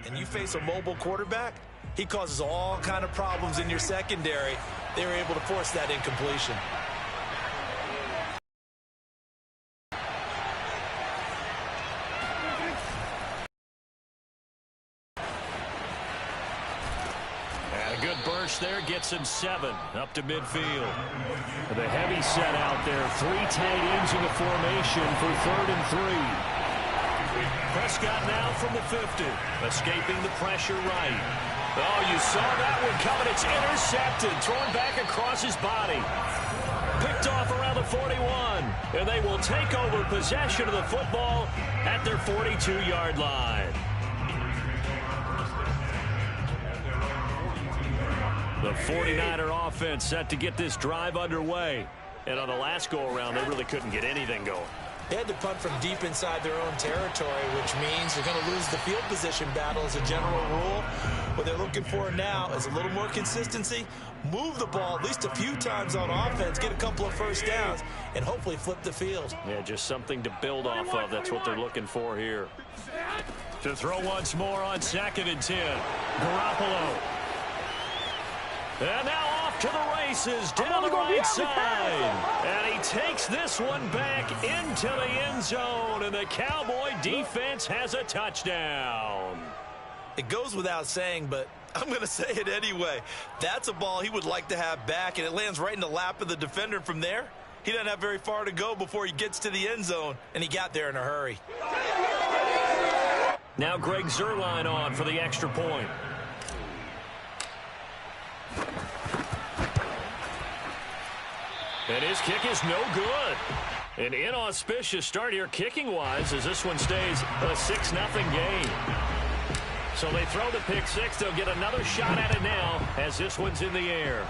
and you face a mobile quarterback, he causes all kind of problems in your secondary. They were able to force that incompletion. And a good burst there gets him 7 up to midfield. The heavy set out there. 3 tight ends in the formation for 3rd and 3. Prescott now from the 50, escaping the pressure right. Oh, you saw that one coming. It's intercepted, thrown back across his body. Picked off around the 41, and they will take over possession of the football at their 42-yard line. The 49er offense set to get this drive underway. And on the last go-around, they really couldn't get anything going. They had to punt from deep inside their own territory, which means they're going to lose the field position battle as a general rule. What they're looking for now is a little more consistency, move the ball at least a few times on offense, get a couple of first downs, and hopefully flip the field. Yeah, just something to build off of. That's what they're looking for here. To throw once more on 2nd and 10. Garoppolo. And now off to the races down the right side. And he takes this one back into the end zone. And the Cowboy defense has a touchdown. It goes without saying, but I'm going to say it anyway. That's a ball he would like to have back, and it lands right in the lap of the defender from there. He doesn't have very far to go before he gets to the end zone, and he got there in a hurry. Now Greg Zuerlein on for the extra point. And his kick is no good. An inauspicious start here kicking-wise as this one stays a 6-0 game. So they throw the pick six. They'll get another shot at it now as this one's in the air.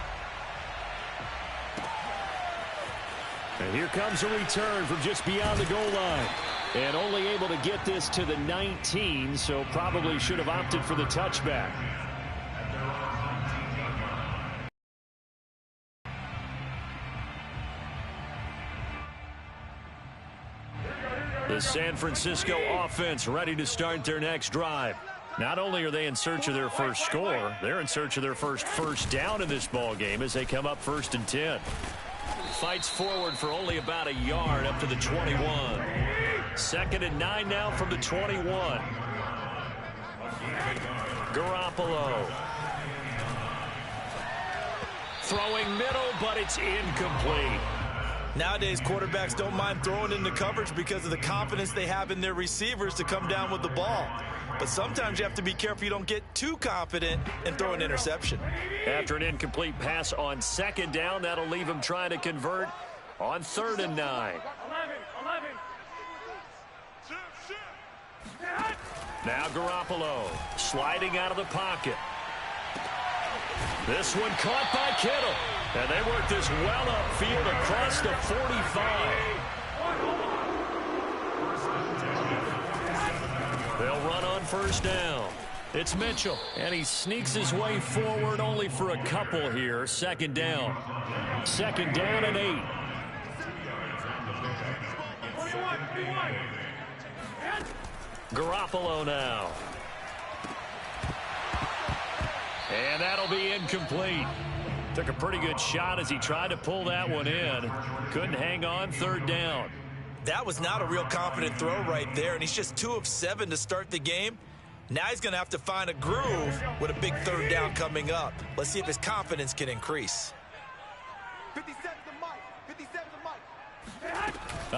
And here comes a return from just beyond the goal line. And only able to get this to the 19, so probably should have opted for the touchback. The San Francisco offense ready to start their next drive. Not only are they in search of their first score, they're in search of their first down in this ball game as they come up 1st and 10. Fights forward for only about a yard up to the 21. 2nd and 9 now from the 21. Garoppolo. Throwing middle, but it's incomplete. Nowadays, quarterbacks don't mind throwing into coverage because of the confidence they have in their receivers to come down with the ball. But sometimes you have to be careful you don't get too confident and throw an interception. After an incomplete pass on 2nd down, that'll leave him trying to convert on 3rd and 9. Now Garoppolo sliding out of the pocket. This one caught by Kittle. And they work this well upfield across the 45. They'll run on 1st down. It's Mitchell, and he sneaks his way forward only for a couple here. 2nd down. 2nd down and 8. Garoppolo now. And that'll be incomplete. Took a pretty good shot as he tried to pull that one in. Couldn't hang on 3rd down. That was not a real confident throw right there, and he's just 2 of 7 to start the game. Now he's going to have to find a groove with a big 3rd down coming up. Let's see if his confidence can increase. 57's the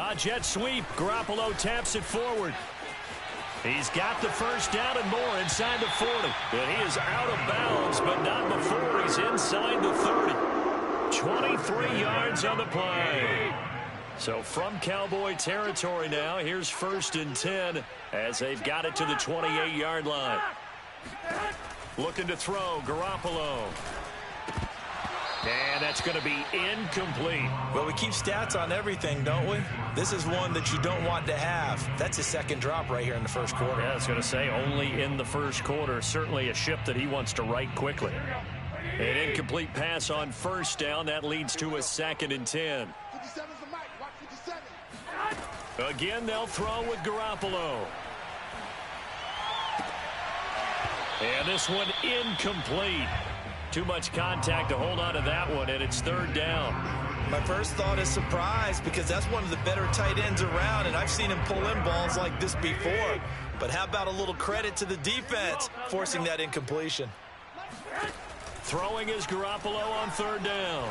mic. Jet sweep. Garoppolo taps it forward. He's got the 1st down and more inside the 40. And he is out of bounds, but not before he's inside the 30. 23 yards on the play. So from Cowboy territory now, here's 1st and 10 as they've got it to the 28-yard line. Looking to throw, Garoppolo. And that's going to be incomplete. Well, we keep stats on everything, don't we? This is one that you don't want to have. That's his 2nd drop right here in the 1st quarter. Yeah, I was going to say only in the 1st quarter. Certainly a ship that he wants to right quickly. An incomplete pass on 1st down. That leads to a 2nd and 10. 57's the mic. Watch 57. Again, they'll throw with Garoppolo. And this one incomplete. Too much contact to hold on to that one, and it's third down. My first thought is surprise, because that's one of the better tight ends around, and I've seen him pull in balls like this before. But how about a little credit to the defense forcing that incompletion? Throwing is Garoppolo on third down.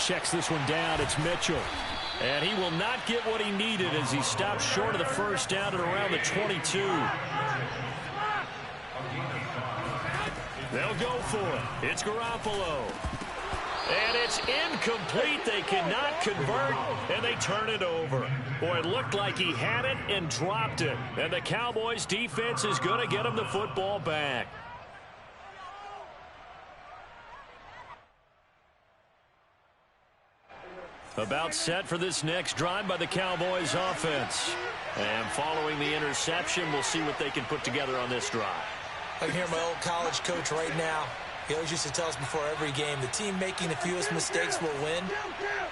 Checks this one down. It's Mitchell. And he will not get what he needed as he stops short of the first down at around the 22. They'll go for it. It's Garoppolo. And it's incomplete. They cannot convert, and they turn it over. Boy, it looked like he had it and dropped it. And the Cowboys' defense is going to get him the football back. About set for this next drive by the Cowboys offense. And following the interception, we'll see what they can put together on this drive. I can hear my old college coach right now. He always used to tell us before every game, the team making the fewest mistakes will win.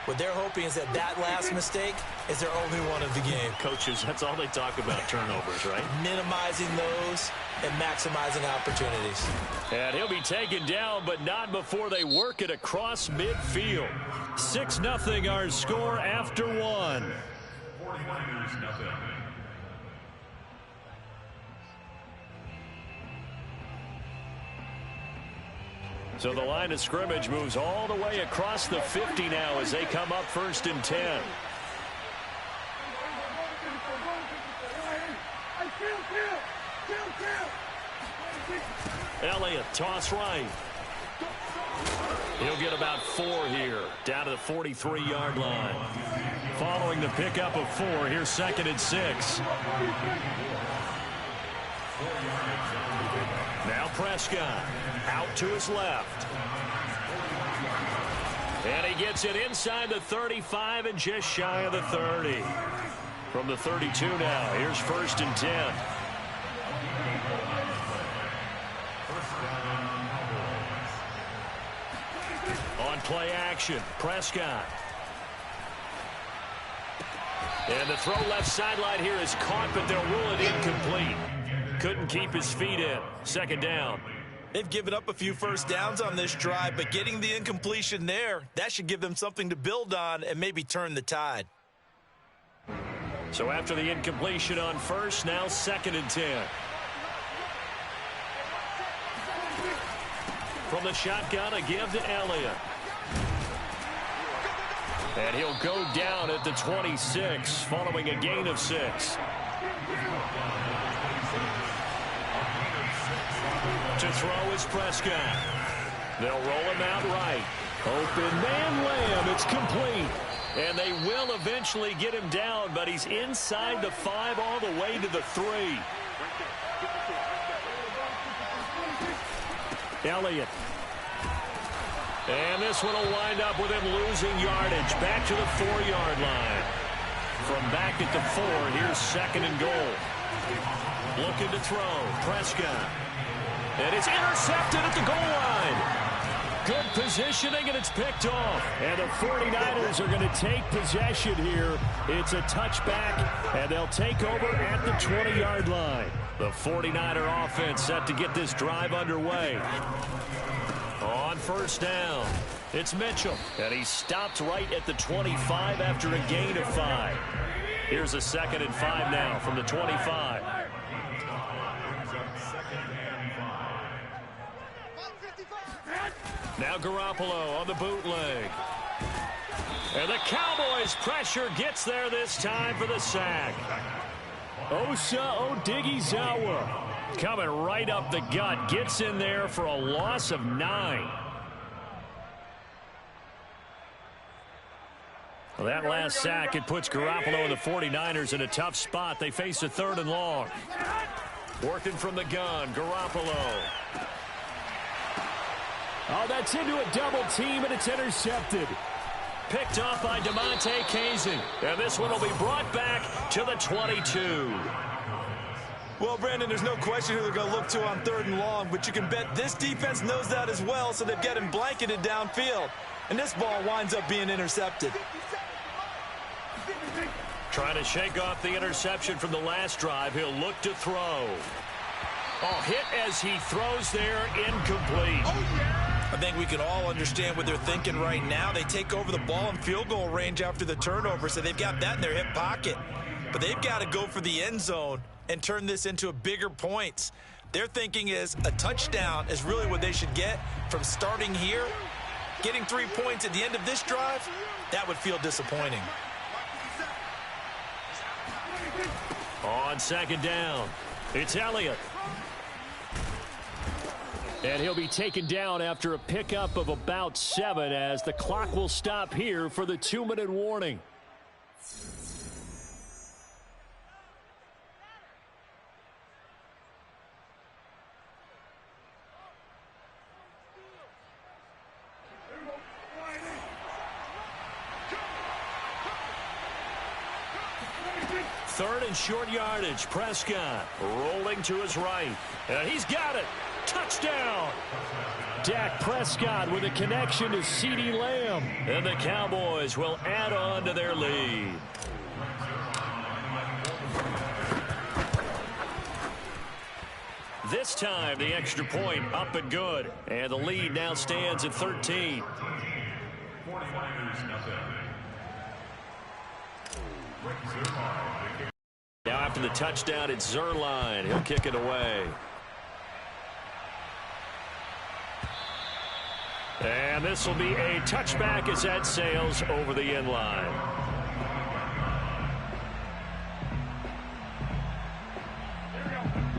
What they're hoping is that that last mistake is their only one of the game. Coaches, that's all they talk about, turnovers, right? Minimizing those and maximizing opportunities. And he'll be taken down, but not before they work it across midfield. 6-0 our score after one. 49ers nothing. So the line of scrimmage moves all the way across the 50 now as they come up 1st and 10. Elliott, toss right. He'll get about 4 here, down to the 43-yard line. Following the pickup of 4, here's 2nd and 6. Now Prescott, out to his left. And he gets it inside the 35 and just shy of the 30. From the 32 now, here's 1st and 10. On play action, Prescott. And the throw left sideline here is caught, but they'll rule it incomplete. Couldn't keep his feet in. 2nd down. They've given up a few first downs on this drive, but getting the incompletion there, that should give them something to build on and maybe turn the tide. So after the incompletion on 1st, now 2nd and 10. From the shotgun, a give to Elliott. And he'll go down at the 26, following a gain of 6. To throw is Prescott. They'll roll him out right. Open man Lamb. It's complete. And they will eventually get him down, but he's inside the 5 all the way to the 3. Elliott. And this one will wind up with him losing yardage. Back to the 4-yard line. From back at the 4, here's 2nd and goal. Looking to throw. Prescott. And it's intercepted at the goal line. Good positioning, and it's picked off. And the 49ers are going to take possession here. It's a touchback, and they'll take over at the 20-yard line. The 49er offense set to get this drive underway. On 1st down, it's Mitchell. And he stopped right at the 25 after a gain of 5. Here's a 2nd and 5 now from the 25. Now Garoppolo on the bootleg. And the Cowboys' pressure gets there this time for the sack. Osa Odighizuwa coming right up the gut. Gets in there for a loss of 9. Well, that last sack, it puts Garoppolo and the 49ers in a tough spot. They face a 3rd and long. Working from the gun, Garoppolo. Oh, that's into a double team, and it's intercepted. Picked off by DeMonte Kazin. And this one will be brought back to the 22. Well, Brandon, there's no question who they're going to look to on 3rd and long, but you can bet this defense knows that as well, so they've got him blanketed downfield. And this ball winds up being intercepted. Trying to shake off the interception from the last drive. He'll look to throw. Oh, hit as he throws there, incomplete. I think we can all understand what they're thinking right now. They take over the ball in field goal range after the turnover, so they've got that in their hip pocket. But they've got to go for the end zone and turn this into a bigger points. Their thinking is a touchdown is really what they should get from starting here. Getting 3 points at the end of this drive, that would feel disappointing. On second down, it's Elliott. And he'll be taken down after a pickup of about 7 as the clock will stop here for the 2-minute warning. Third and short yardage. Prescott rolling to his right. And he's got it. Touchdown. Dak Prescott with a connection to CeeDee Lamb. And the Cowboys will add on to their lead. This time the extra point up and good. And the lead now stands at 13. 49ers, nothing. Now after the touchdown, it's Zerline. He'll kick it away. And this will be a touchback as that sails over the end line.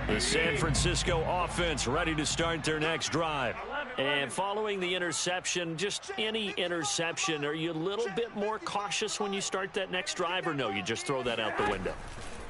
The San Francisco offense ready to start their next drive. And following the interception, just any interception, are you a little bit more cautious when you start that next drive, or no, you just throw that out the window?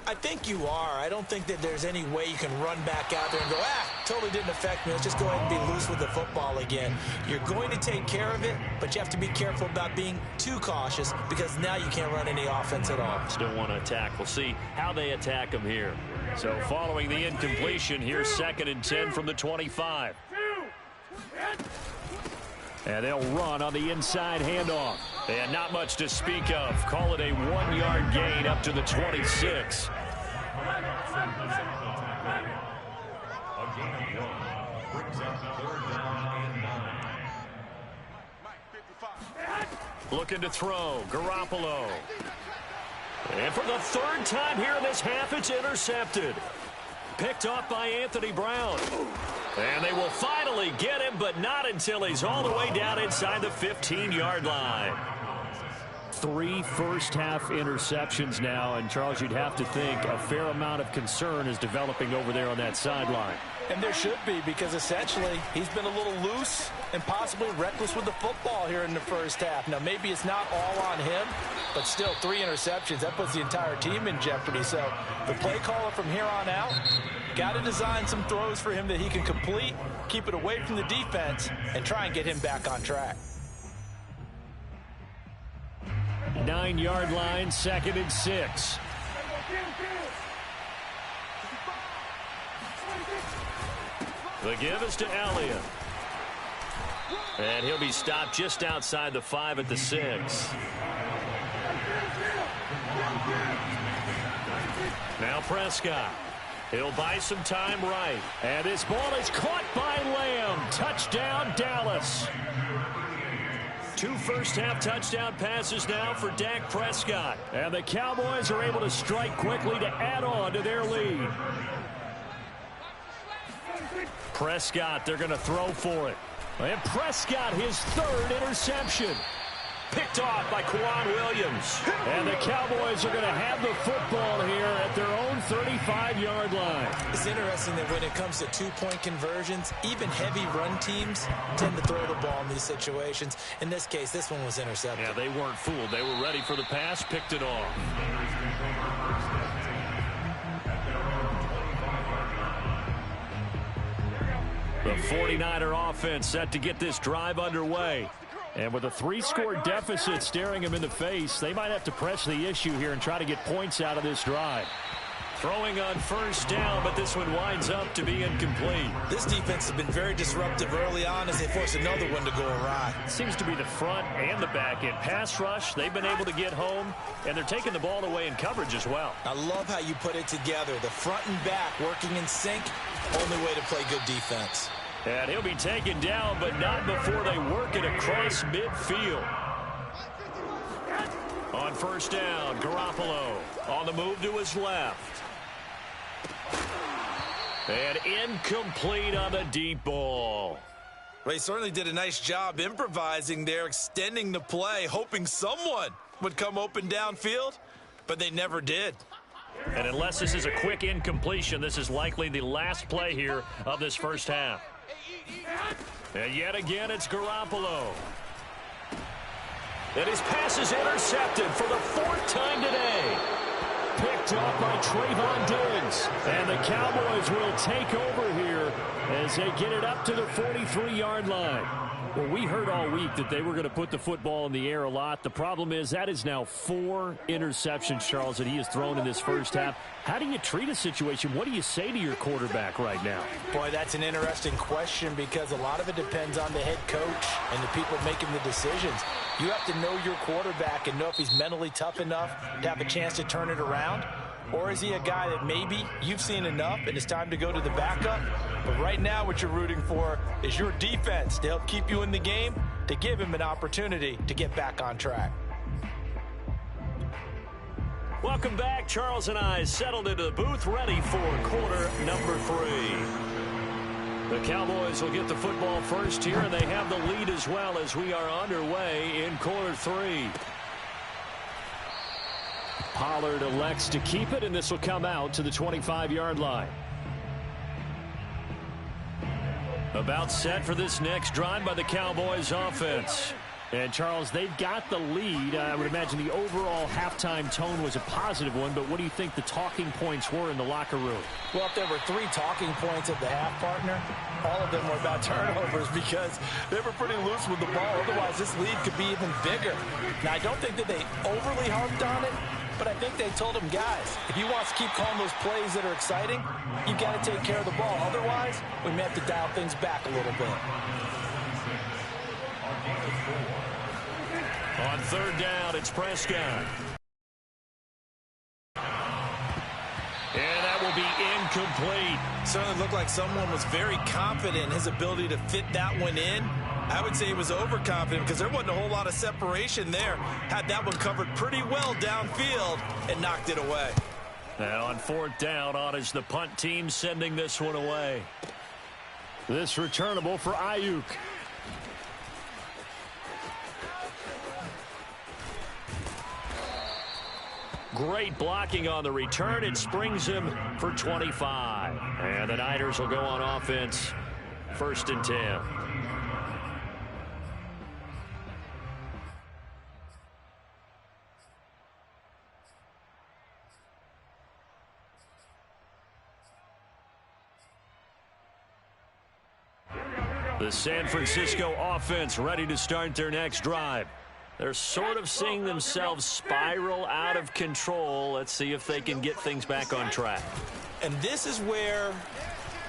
I think you are. I don't think that there's any way you can run back out there and go, totally didn't affect me. Let's just go ahead and be loose with the football again. You're going to take care of it, but you have to be careful about being too cautious because now you can't run any offense at all. Still want to attack. We'll see how they attack them here. So following the incompletion, here's 2nd and 10 from the 25. And they'll run on the inside handoff. And not much to speak of. Call it a 1-yard gain up to the 26. Looking to throw. Garoppolo. And for the 3rd time here in this half, it's intercepted. Picked off by Anthony Brown. And they will finally get him, but not until he's all the way down inside the 15-yard line. 3 first-half interceptions now, and Charles, you'd have to think a fair amount of concern is developing over there on that sideline. And there should be, because essentially he's been a little loose and possibly reckless with the football here in the first half. Now, maybe it's not all on him, but still 3 interceptions. That puts the entire team in jeopardy. So the play caller from here on out got to design some throws for him that he can complete, keep it away from the defense, and try and get him back on track. 9-yard line, 2nd and 6. The give is to Elliott. And he'll be stopped just outside the 5 at the 6. Now Prescott. He'll buy some time right. And this ball is caught by Lamb. Touchdown, Dallas. 2 first-half touchdown passes now for Dak Prescott. And the Cowboys are able to strike quickly to add on to their lead. Prescott, they're going to throw for it. And Prescott, his 3rd interception. Picked off by Quan Williams. And the Cowboys are going to have the football here at their own 35-yard line. It's interesting that when it comes to 2-point conversions, even heavy run teams tend to throw the ball in these situations. In this case, this one was intercepted. Yeah, they weren't fooled. They were ready for the pass, picked it off. The 49er offense set to get this drive underway. And with a 3-score deficit staring them in the face, they might have to press the issue here and try to get points out of this drive. Throwing on first down, but this one winds up to be incomplete. This defense has been very disruptive early on as they force another one to go awry. Seems to be the front and the back end. Pass rush, they've been able to get home, and they're taking the ball away in coverage as well. I love how you put it together. The front and back working in sync, only way to play good defense. And he'll be taken down, but not before they work it across midfield. On first down, Garoppolo on the move to his left. And incomplete on the deep ball. Well, he certainly did a nice job improvising there, extending the play, hoping someone would come open downfield, but they never did. And unless this is a quick incompletion, this is likely the last play here of this first half. And yet again, it's Garoppolo. And his pass is intercepted for the fourth time today. Picked up by Trayvon Diggs. And the Cowboys will take over here as they get it up to the 43-yard line. Well, we heard all week that they were going to put the football in the air a lot. The problem is that is now 4 interceptions, Charles, that he has thrown in this first half. How do you treat a situation? What do you say to your quarterback right now? Boy, that's an interesting question because a lot of it depends on the head coach and the people making the decisions. You have to know your quarterback and know if he's mentally tough enough to have a chance to turn it around. Or is he a guy that maybe you've seen enough and it's time to go to the backup? But right now what you're rooting for is your defense to help keep you in the game, to give him an opportunity to get back on track. Welcome back. Charles and I settled into the booth ready for quarter number 3. The Cowboys will get the football first here, and they have the lead as well as we are underway in quarter 3. Pollard elects to keep it, and this will come out to the 25-yard line. About set for this next drive by the Cowboys offense. And, Charles, they've got the lead. I would imagine the overall halftime tone was a positive one, but what do you think the talking points were in the locker room? Well, if there were 3 talking points at the half, partner, all of them were about turnovers because they were pretty loose with the ball. Otherwise, this lead could be even bigger. Now, I don't think that they overly harped on it, but I think they told him, guys, if you want to keep calling those plays that are exciting, you've got to take care of the ball. Otherwise, we may have to dial things back a little bit. On third down, it's Prescott. And that will be incomplete. Certainly looked like someone was very confident in his ability to fit that one in. I would say he was overconfident because there wasn't a whole lot of separation there. Had that one covered pretty well downfield and knocked it away. And on fourth down, on is the punt team sending this one away. This returnable for Ayuk. Great blocking on the return. It springs him for 25. And the Niners will go on offense. 1st and 10. The San Francisco offense ready to start their next drive. They're sort of seeing themselves spiral out of control. Let's see if they can get things back on track. And this is where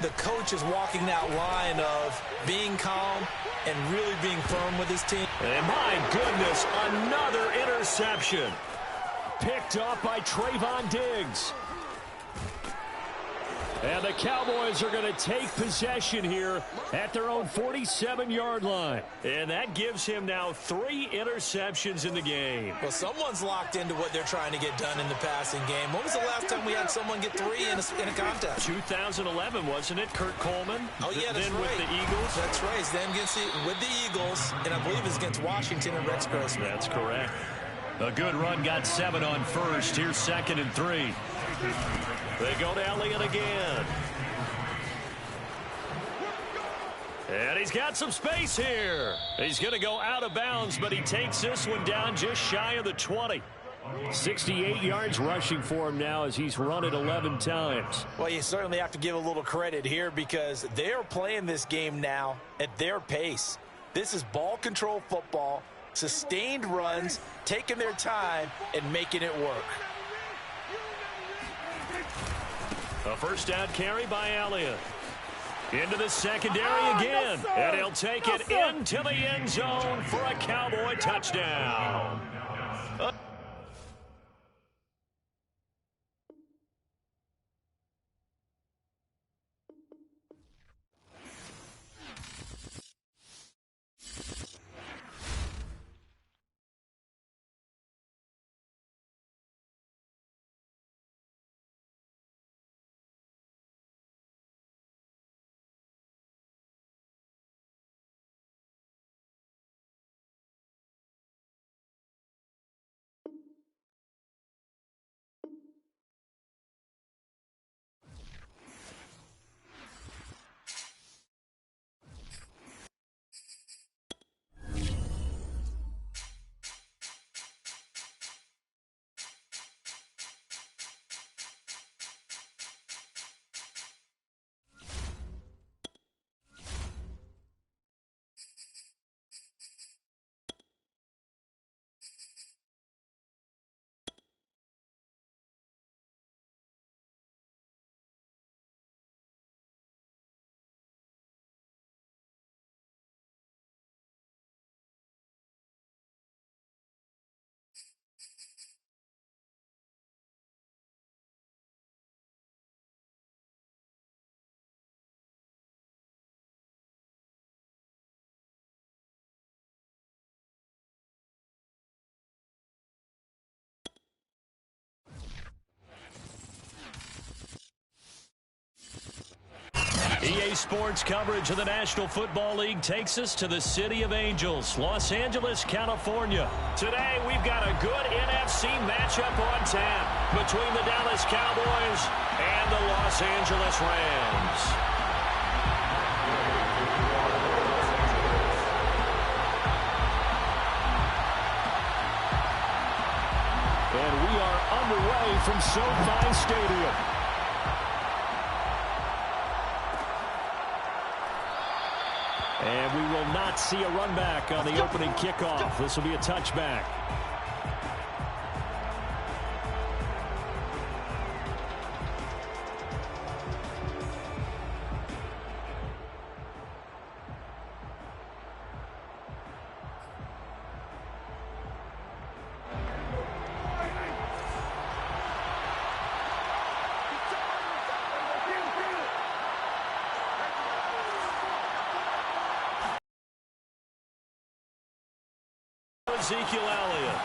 the coach is walking that line of being calm and really being firm with his team. And my goodness, another interception. Picked up by Trayvon Diggs. And the Cowboys are going to take possession here at their own 47-yard line. And that gives him now 3 interceptions in the game. Well, someone's locked into what they're trying to get done in the passing game. When was the last time we had someone get 3 in a contest? 2011, wasn't it? Kurt Coleman? Oh, yeah, that's then right. With the Eagles? That's right. Then with the Eagles, and I believe it's against Washington and Rex Grossman. That's correct. A good run, got 7 on first. Here's 2nd and 3. They go to Elliott again. And he's got some space here. He's going to go out of bounds, but he takes this one down just shy of the 20. 68 yards rushing for him now as he's run it 11 times. Well, you certainly have to give a little credit here because they're playing this game now at their pace. This is ball control football, sustained runs, taking their time and making it work. A first down carry by Elliott. Into the secondary again. No, and he'll take it into the end zone for a Cowboy touchdown. EA Sports coverage of the National Football League takes us to the City of Angels, Los Angeles, California. Today, we've got a good NFC matchup on tap between the Dallas Cowboys and the Los Angeles Rams. And we are underway from SoFi Stadium. And we will not see a run back on the opening kickoff. This will be a touchback. Ezekiel Elliott.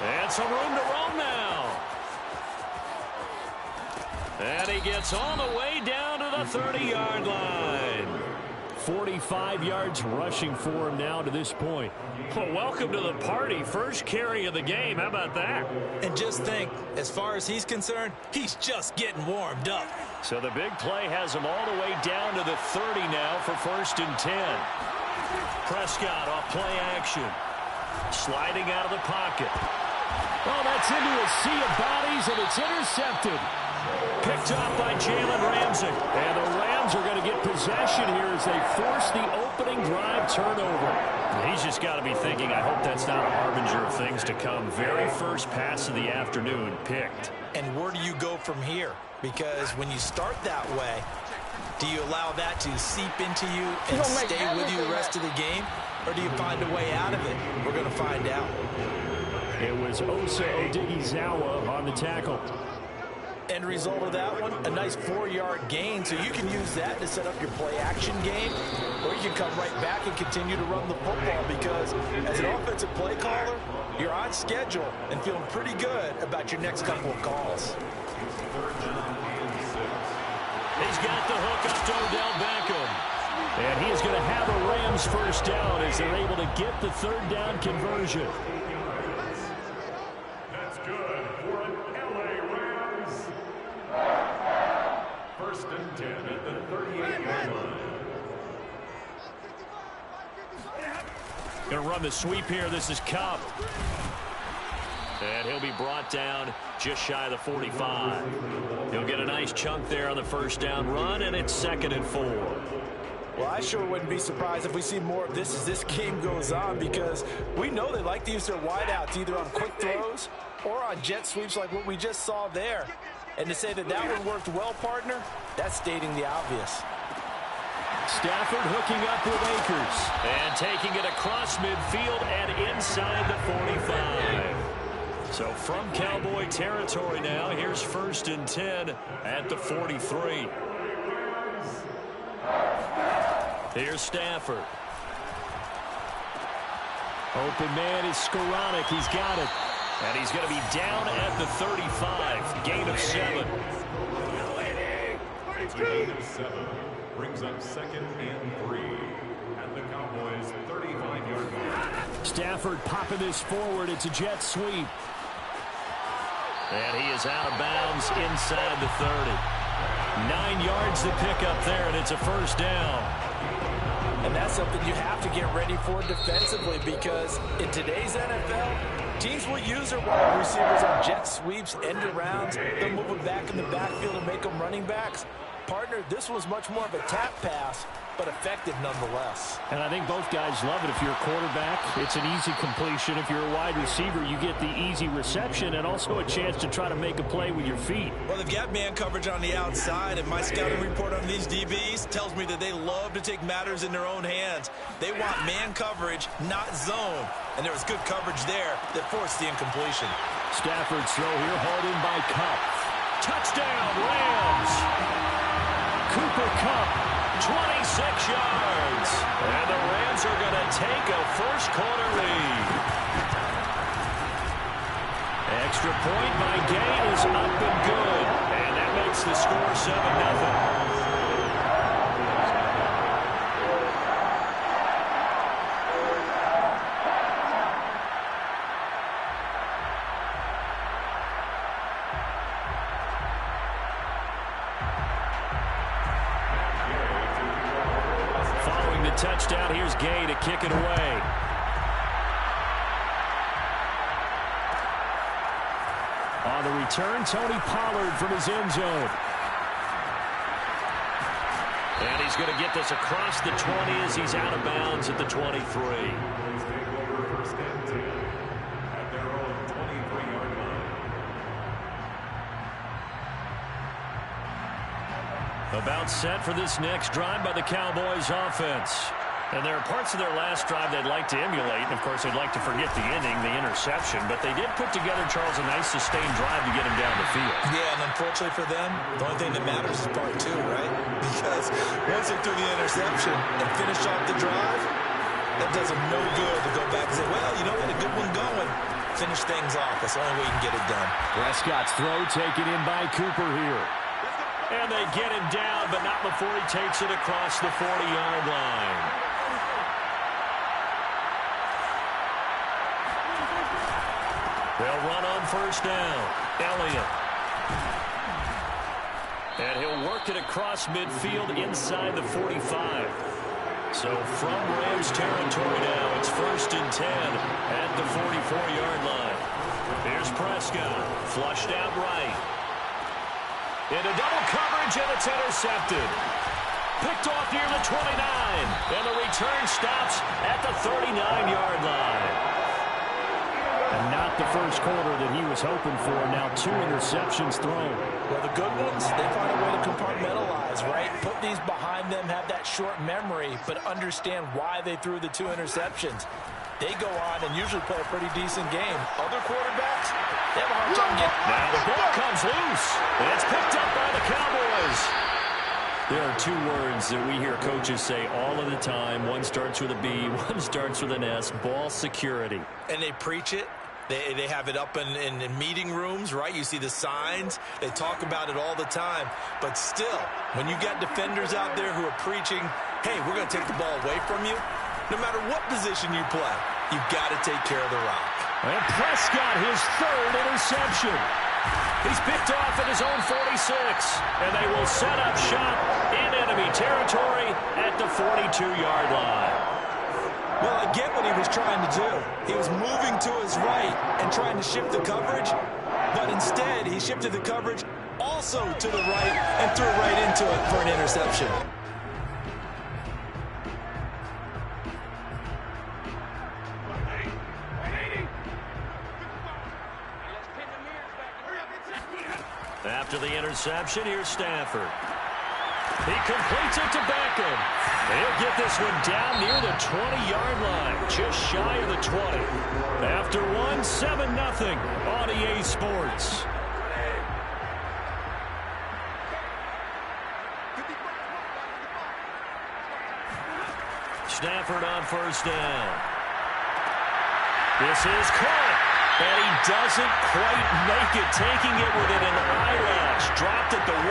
And some room to roam now. And he gets all the way down to the 30-yard line. 45 yards rushing for him now to this point. Well, welcome to the party. First carry of the game. How about that? And just think, as far as he's concerned, he's just getting warmed up. So the big play has him all the way down to the 30 now for 1st and 10. Prescott off play action. Sliding out of the pocket. Oh, that's into a sea of bodies, and it's intercepted. Picked up by Jalen Ramsey. And the Rams are going to get possession here as they force the opening drive turnover. He's just got to be thinking, I hope that's not a harbinger of things to come. Very first pass of the afternoon picked. And where do you go from here? Because when you start that way, do you allow that to seep into you and stay with you the rest of the game? Or do you find a way out of it? We're going to find out. It was Osa Odighizuwa on the tackle. End result of that one, a nice 4-yard gain. So you can use that to set up your play-action game, or you can come right back and continue to run the football because as an offensive play caller, you're on schedule and feeling pretty good about your next couple of calls. He's got the hook up to Odell Beckham. And he is going to have a Rams first down as they're able to get the 3rd down conversion. That's good for an LA Rams. 1st and 10 at the 38-yard line. Going to run the sweep here. This is Cup. And he'll be brought down just shy of the 45. He'll get a nice chunk there on the first down run, and it's 2nd and 4. Well, I sure wouldn't be surprised if we see more of this as this game goes on because we know they like to use their wideouts either on quick throws or on jet sweeps like what we just saw there. And to say that that one worked well, partner, that's stating the obvious. Stafford hooking up with Akers. And taking it across midfield and inside the 45. So from Cowboy territory now, here's 1st and 10 at the 43. Here's Stafford. Open man is Skoranek. He's got it. And he's going to be down at the 35. Gain of 7. It's a gain of 7. Brings up 2nd and 3 at the Cowboys' 35-yard line. Stafford popping this forward. It's a jet sweep. And he is out of bounds inside the 30. 9 yards to pick up there, and it's a 1st down. And that's something you have to get ready for defensively, because in today's NFL, teams will use their wide receivers on jet sweeps, end arounds. They'll move them back in the backfield and make them running backs. Partner, this was much more of a tap pass, but effective nonetheless. And I think both guys love it. If you're a quarterback, it's an easy completion. If you're a wide receiver, you get the easy reception and also a chance to try to make a play with your feet. Well, they've got man coverage on the outside, and my scouting report on these DBs tells me that they love to take matters in their own hands. They want man coverage, not zone. And there was good coverage there that forced the incompletion. Stafford's throw here, hauled in by Kupp. Touchdown, Rams! Cooper Kupp, 26 yards. And the Rams are going to take a first-quarter lead. Extra point by Gay is up and good. And that makes the score 7-0. Touchdown. Here's Gay to kick it away. On the return, Tony Pollard from his end zone. And he's going to get this across the 20 as he's out of bounds at the 23. About set for this next drive by the Cowboys offense. And there are parts of their last drive they'd like to emulate. And, of course, they'd like to forget the ending, the interception. But they did put together, Charles, a nice sustained drive to get him down the field. Yeah, and unfortunately for them, the only thing that matters is part 2, right? Because once they threw the interception and finished off the drive, that does them no good to go back and say, well, you know, we had a good one going. Finish things off. That's the only way you can get it done. Prescott's throw taken in by Cooper here. And they get him down, but not before he takes it across the 40-yard line. They'll run on 1st down. Elliott. And he'll work it across midfield inside the 45. So from Rams territory now, it's 1st and 10 at the 44-yard line. Here's Prescott. Flushed out right. Into double coverage, and it's intercepted. Picked off near the 29. And the return stops at the 39-yard line. And not the first quarter that he was hoping for. Now 2 interceptions thrown. Well, the good ones, they find a way to compartmentalize, right? Put these behind them, have that short memory, but understand why they threw the 2 interceptions. They go on and usually play a pretty decent game. Other quarterbacks, they have a hard time getting. Now the ball comes loose, and it's picked up by the Cowboys. There are 2 words that we hear coaches say all of the time. One starts with a B, one starts with an S. Ball security. And they preach it. They have it up in meeting rooms, right? You see the signs. They talk about it all the time. But still, when you got defenders out there who are preaching, hey, we're going to take the ball away from you, no matter what position you play, you've got to take care of the rock. And Prescott, his 3rd interception. He's picked off at his own 46. And they will set up shop in enemy territory at the 42-yard line. Well, I get what he was trying to do. He was moving to his right and trying to shift the coverage. But instead, he shifted the coverage also to the right and threw right into it for an interception. After the interception, here's Stafford. He completes it to Beckham. He'll get this one down near the 20-yard line, just shy of the 20. After one, 7-0 on EA Sports. Stafford on first down. This is caught, and he doesn't quite make it, taking it within an eyelash. Dropped at the 1.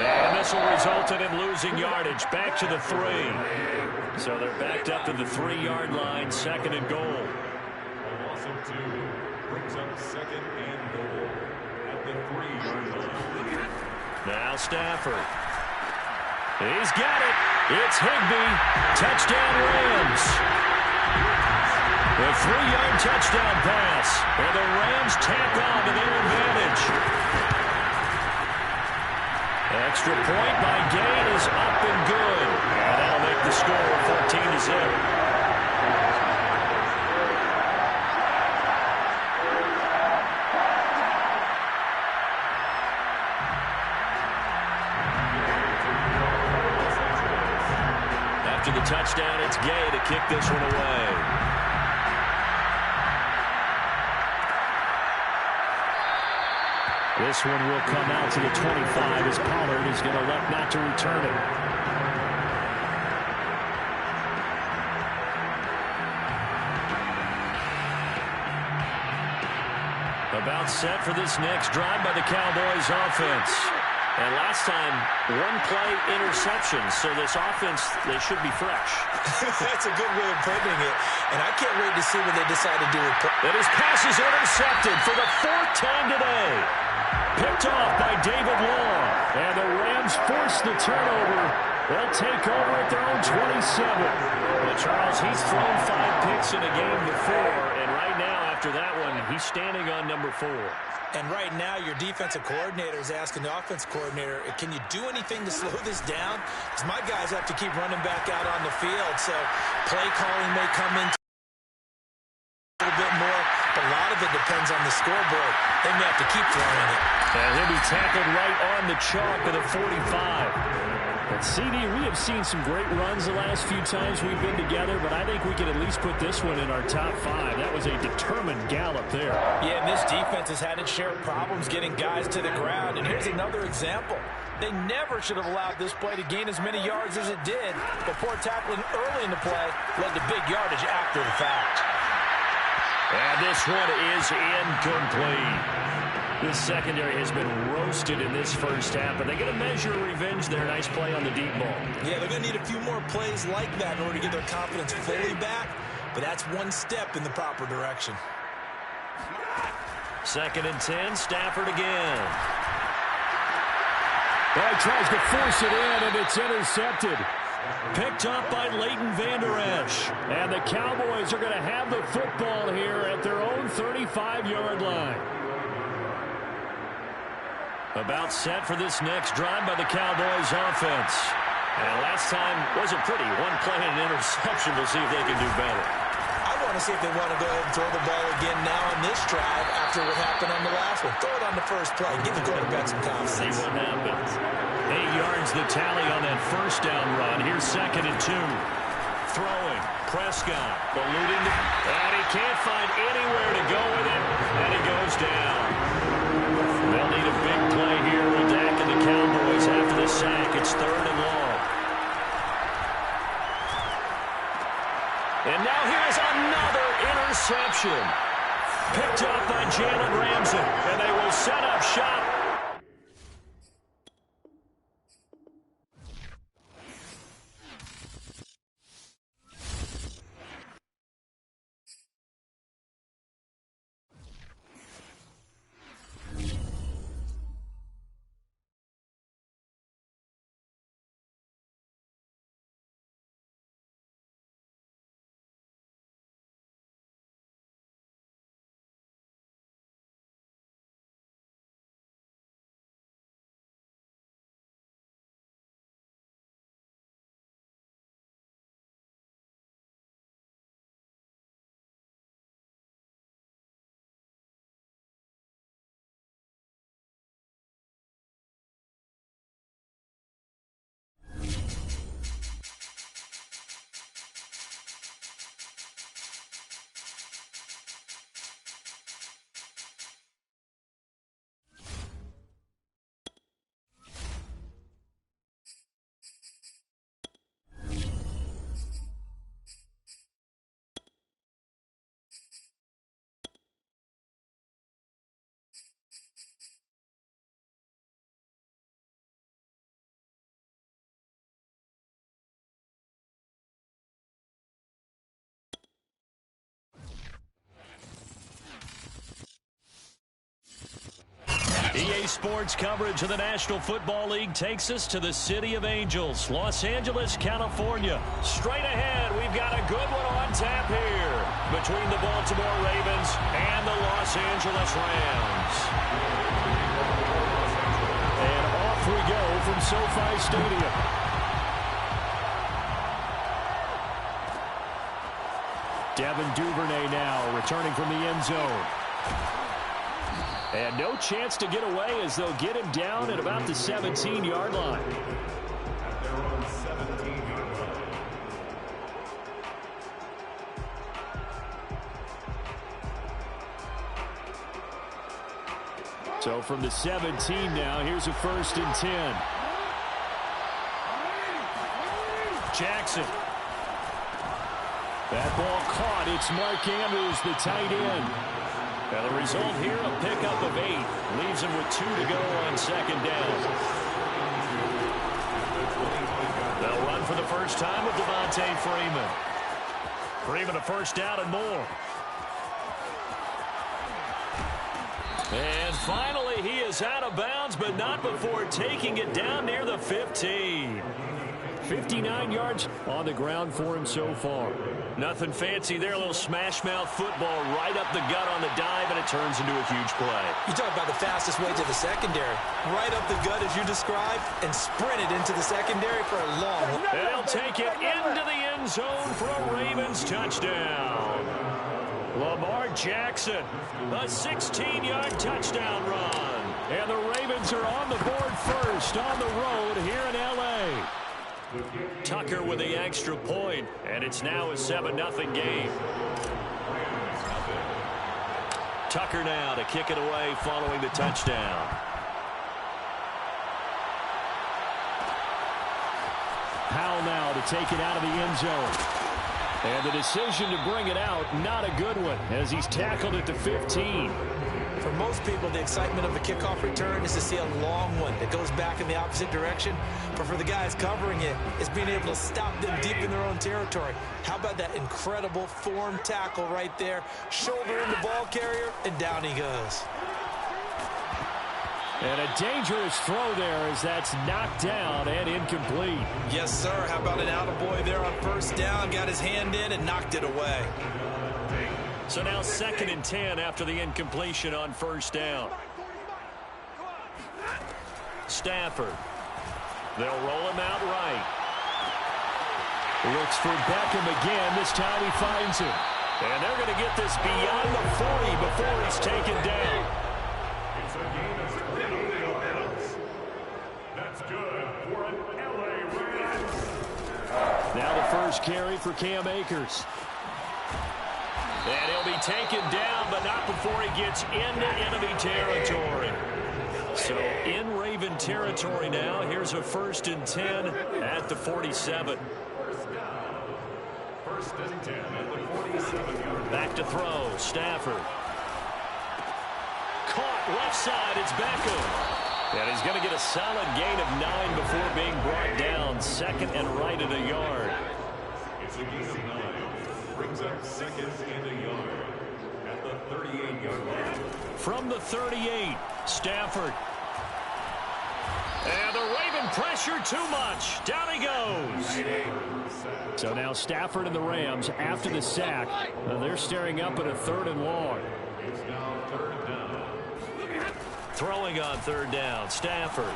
And this will result in him losing yardage back to the 3. So they're backed up to the 3-yard line, 2nd and goal. Also 2 brings up 2nd and goal at the 3-yard line. Now Stafford. He's got it. It's Higbee. Touchdown Rams. The 3-yard touchdown pass. And the Rams tack on to their advantage. Extra point by Gain is up and good. And that'll make the score 14-0. After the touchdown, it's Gay to kick this one away. This one will come out to the 25 as Pollard is going to elect not to return it. About set for this next drive by the Cowboys offense. And last time, one play interception, so this offense, they should be fresh. That's a good way of putting it, and I can't wait to see what they decide to do with it. And his pass is intercepted for the 4th time today. Picked off by David Long, and the Rams force the turnover. They'll take over at their own 27. Well, Charles, he's thrown 5 picks in a game before, and right now, after that one, he's standing on number 4. And right now, your defensive coordinator is asking the offense coordinator, can you do anything to slow this down? Because my guys have to keep running back out on the field, so play calling may come in a little bit more, but a lot of it depends on the scoreboard. They may have to keep throwing it. And he'll be tackled right on the chalk of the 45. But CD, we have seen some great runs the last few times we've been together, but I think we can at least put this one in our top 5. That was a determined gallop there. Yeah, and this defense has had its share of problems getting guys to the ground. And here's another example. They never should have allowed this play to gain as many yards as it did. But poor tackling early in the play led to big yardage after the fact. And this one is incomplete. This secondary has been roasted in this first half, but they're going to measure revenge there. Nice play on the deep ball. Yeah, they're going to need a few more plays like that in order to get their confidence fully back, but that's one step in the proper direction. 2nd and 10, Stafford again. Oh, he tries to force it in, and it's intercepted. Picked up by Leighton Vander Esch. And the Cowboys are going to have the football here at their own 35-yard line. About set for this next drive by the Cowboys offense. And last time wasn't pretty. One play and an interception. We'll see if they can do better. I want to see if they want to go ahead and throw the ball again now on this drive after what happened on the last one. Throw it on the first play. Give the quarterback some confidence. See what happens. 8 yards the tally on that first down run. Here's 2nd and 2. Throwing. Prescott eluding. And he can't find anywhere to go with it. And he goes down. They'll need a big play here with Dak and the Cowboys after the sack. It's 3rd and long. And now here's another interception. Picked up by Jalen Ramsey. And they will set up shop EA Sports coverage of the National Football League takes us to the City of Angels, Los Angeles, California. Straight ahead, we've got a good one on tap here between the Baltimore Ravens and the Los Angeles Rams. And off we go from SoFi Stadium. Devin Duvernay now returning from the end zone. And no chance to get away as they'll get him down at about the 17-yard line. At their own 17-yard line. So from the 17 now, here's a 1st and 10. Jackson. That ball caught. It's Mark Andrews, the tight end. Now the result here, a pickup of 8. Leaves him with 2 to go on 2nd down. They'll run for the first time with Devontae Freeman. Freeman a 1st down and more. And finally, he is out of bounds, but not before taking it down near the 15. 59 yards on the ground for him so far. Nothing fancy there. A little smash-mouth football right up the gut on the dive, and it turns into a huge play. You talk about the fastest way to the secondary. Right up the gut, as you described, and sprinted into the secondary for a long. They'll take it into the end zone for a Ravens touchdown. Lamar Jackson, a 16-yard touchdown run. And the Ravens are on the board first on the road here in L.A. Tucker with the extra point, and it's now a 7-0 game. Tucker now to kick it away following the touchdown. Powell now to take it out of the end zone. And the decision to bring it out, not a good one, as he's tackled at the 15. For most people, the excitement of a kickoff return is to see a long one that goes back in the opposite direction. But for the guys covering it, it's being able to stop them deep in their own territory. How about that incredible form tackle right there? Shoulder in the ball carrier, and down he goes. And a dangerous throw there as that's knocked down and incomplete. Yes, sir. How about an attaboy there on 1st down? Got his hand in and knocked it away. So now 2nd and 10 after the incompletion on 1st down. Stafford. They'll roll him out right. Looks for Beckham again. This time he finds him. And they're going to get this beyond the 40 before he's taken down. It's a game of 38 yards. That's good for an LA Rams. Now the first carry for Cam Akers. And he'll be taken down, but not before he gets into enemy territory. So in Raven territory now. Here's a 1st and 10 at the 47. 1st and 10 at the 47-yard. Back to throw. Stafford. Caught left side. It's Beckham. And he's going to get a solid gain of 9 before being brought down. 2nd and right at a yard. It's a gain of 9. Brings up 2nd and a yard at the 38-yard line. From the 38, Stafford. And the Raven pressure too much. Down he goes. So now Stafford and the Rams, after the sack, they're staring up at a 3rd and long. It's now 3rd down. Throwing on 3rd down, Stafford.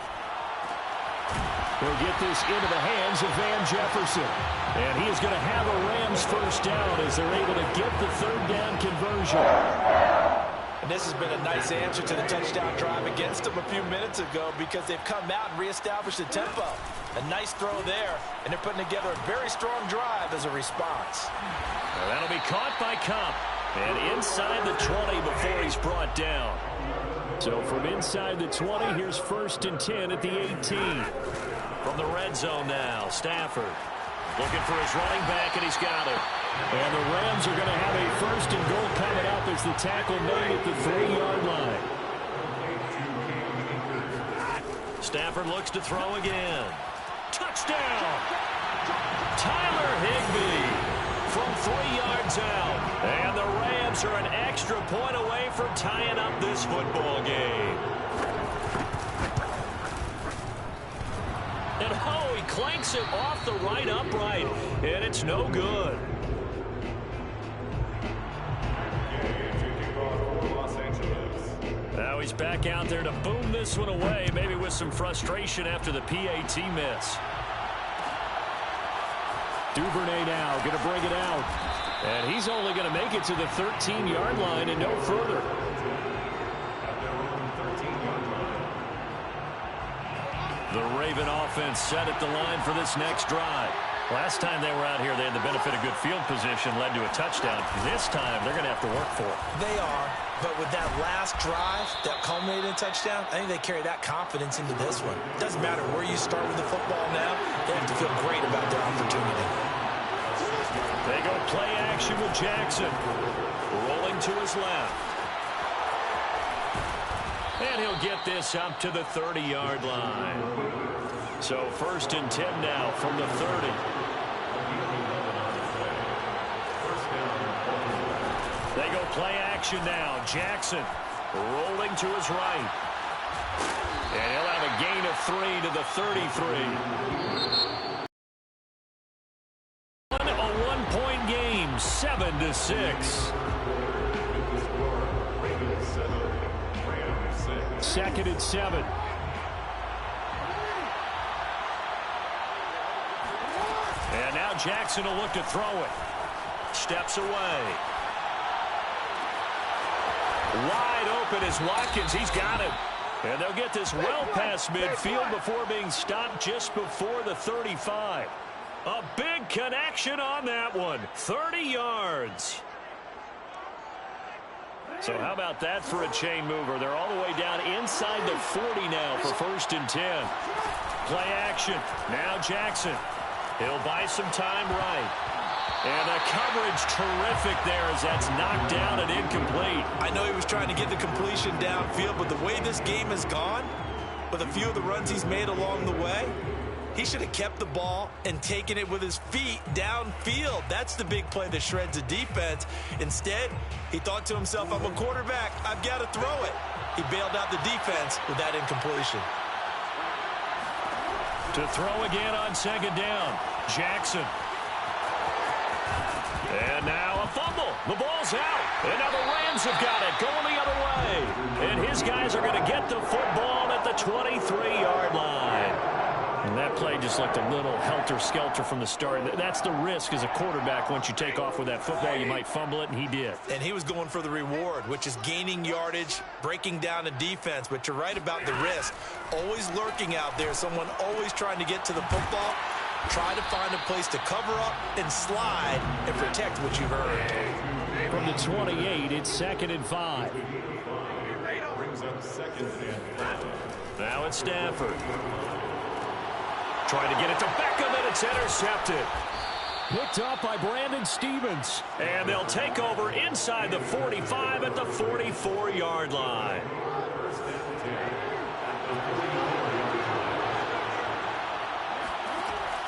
They'll get this into the hands of Van Jefferson. And he is going to have a Rams 1st down as they're able to get the 3rd down conversion. And this has been a nice answer to the touchdown drive against them a few minutes ago because they've come out and reestablished the tempo. A nice throw there, and they're putting together a very strong drive as a response. Well, that'll be caught by Cup. And inside the 20 before he's brought down. So from inside the 20, here's 1st and 10 at the 18. From the red zone now, Stafford looking for his running back, and he's got it. And the Rams are going to have a 1st and goal coming up as the tackle made at the 3-yard line. Stafford looks to throw again. Touchdown! Tyler Higbee from 3 yards out. And the Rams are an extra point away from tying up this football game. clanks it off the right upright, and it's no good. Now he's back out there to boom this one away, maybe with some frustration after the PAT miss. Duvernay now going to bring it out. And he's only going to make it to the 13-yard line and no further. The Raven offense set at the line for this next drive. Last time they were out here, they had the benefit of good field position, led to a touchdown. This time, they're going to have to work for it. They are, but with that last drive that culminated in a touchdown, I think they carry that confidence into this one. It doesn't matter where you start with the football now. They have to feel great about their opportunity. They go play action with Jackson. Rolling to his left. And he'll get this up to the 30-yard line. So 1st and 10 now from the 30. They go play action now. Jackson rolling to his right. And he'll have a gain of 3 to the 33. A one-point game, 7-6. 2nd and 7. And now Jackson will look to throw it. Steps away. Wide open is Watkins. He's got it. And they'll get this well past midfield before being stopped just before the 35. A big connection on that one. 30 yards. So how about that for a chain mover? They're all the way down inside the 40 now for 1st and 10. Play action. Now Jackson. He'll buy some time right. And the coverage terrific there as that's knocked down and incomplete. I know he was trying to get the completion downfield, but the way this game has gone, with a few of the runs he's made along the way, he should have kept the ball and taken it with his feet downfield. That's the big play that shreds the defense. Instead, he thought to himself, I'm a quarterback. I've got to throw it. He bailed out the defense with that incompletion. To throw again on 2nd down. Jackson. And now a fumble. The ball's out. And now the Rams have got it going the other way. And his guys are going to get the football at the 23-yard line. And that play just looked a little helter-skelter from the start. That's the risk as a quarterback. Once you take off with that football, you might fumble it, and he did. And he was going for the reward, which is gaining yardage, breaking down a defense. But you're right about the risk. Always lurking out there, someone always trying to get to the football. Try to find a place to cover up and slide and protect what you've earned. From the 28, it's 2nd and 5. Now it's Stafford. Trying to get it to Beckham, and it's intercepted. Picked up by Brandon Stevens. And they'll take over inside the 45 at the 44-yard line.